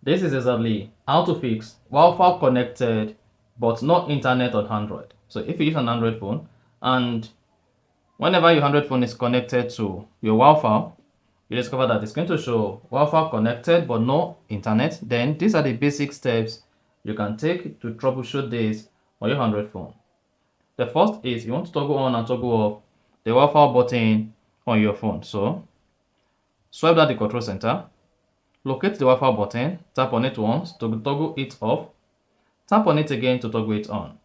This is exactly how to fix Wi-Fi connected but not internet on Android. So if you use an Android phone and whenever your Android phone is connected to your Wi-Fi, you discover that it's going to show Wi-Fi connected but no internet, then these are the basic steps you can take to troubleshoot this on your Android phone. The first is you want to toggle on and toggle off the Wi-Fi button on your phone. So swipe down the control center, locate the Wi-Fi button, tap on it once to toggle it off, tap on it again to toggle it on.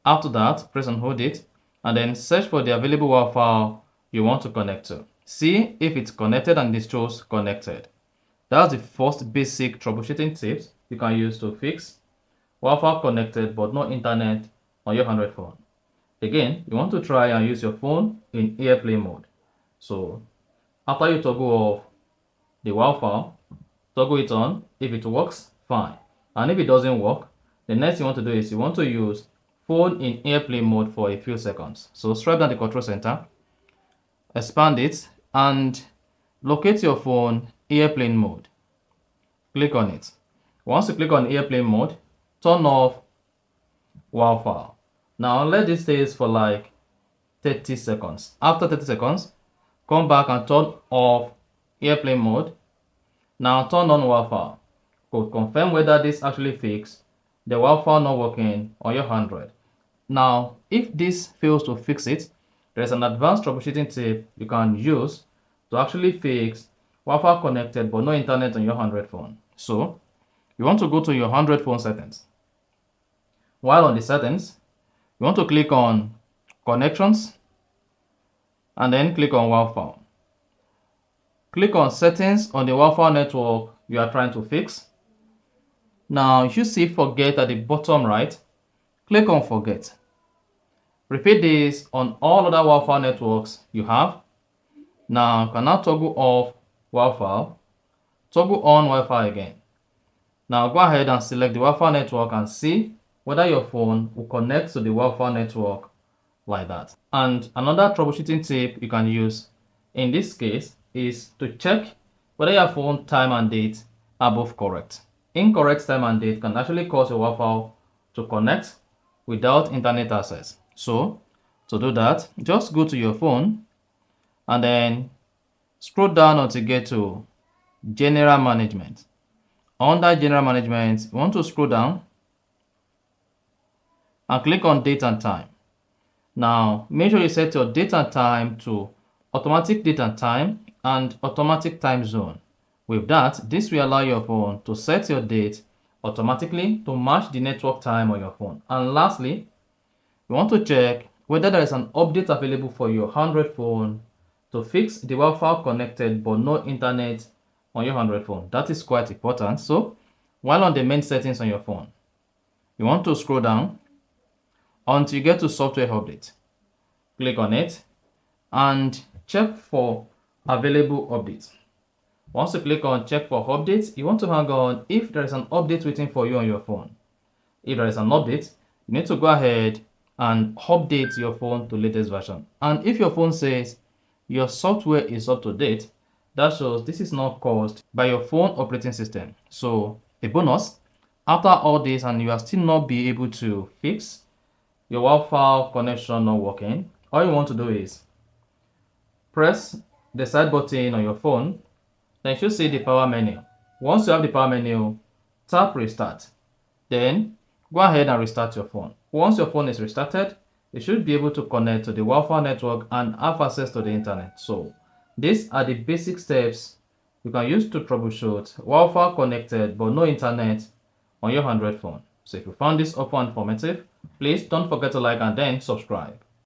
After that, press and hold it, and then search for the available Wi-Fi you want to connect to. See if it's connected and it shows connected. That's the first basic troubleshooting tips you can use to fix Wi-Fi connected but no internet on your Android phone. Again, you want to try and use your phone in airplane mode. So after you toggle off the Wi-Fi, toggle it on. If it works, fine. And if it doesn't work, the next thing you want to do is you want to use phone in airplane mode for a few seconds. So swipe down the control center, expand it, and locate your phone airplane mode. Click on it. Once you click on airplane mode, turn off Wi-Fi. Now let this stay for like 30 seconds. After 30 seconds, come back and turn off airplane mode. Now turn on Wi-Fi. To confirm whether this actually fixed the Wi-Fi not working on your Android. Now, if this fails to fix it, there is an advanced troubleshooting tip you can use to actually fix Wi-Fi connected but no internet on your Android phone. So, you want to go to your Android phone settings. While on the settings, you want to click on connections and then click on Wi-Fi. Click on settings on the Wi-Fi network you are trying to fix. Now, you see forget at the bottom right. Click on forget. Repeat this on all other Wi-Fi networks you have. Now, you can now toggle off Wi-Fi, toggle on Wi-Fi again. Now, go ahead and select the Wi-Fi network and see whether your phone will connect to the Wi-Fi network like that. And another troubleshooting tip you can use in this case is to check whether your phone time and date are both correct. Incorrect time and date can actually cause your Wi-Fi to connect without internet access. So, to do that, just go to your phone and then scroll down until you get to General Management. Under General Management, you want to scroll down and click on Date and Time. Now, make sure you set your date and time to automatic date and time and automatic time zone. With that, this will allow your phone to set your date automatically to match the network time on your phone. And lastly, you want to check whether there is an update available for your Android phone to fix the Wi-Fi connected but no internet on your Android phone. That is quite important. So, while on the main settings on your phone, you want to scroll down until you get to software update. Click on it and check for available updates. Once you click on check for updates, you want to hang on if there is an update waiting for you on your phone. If there is an update, you need to go ahead and update your phone to latest version. And if your phone says your software is up to date, that shows this is not caused by your phone operating system. So a bonus, after all this and you are still not be able to fix your Wi-Fi connection not working, all you want to do is press the side button on your phone, then you should see the power menu. Once you have the power menu, tap restart. Then go ahead and restart your phone. Once your phone is restarted, you should be able to connect to the Wi-Fi network and have access to the internet. So these are the basic steps you can use to troubleshoot Wi-Fi connected but no internet on your Android phone. So if you found this offer informative, please don't forget to like and then subscribe.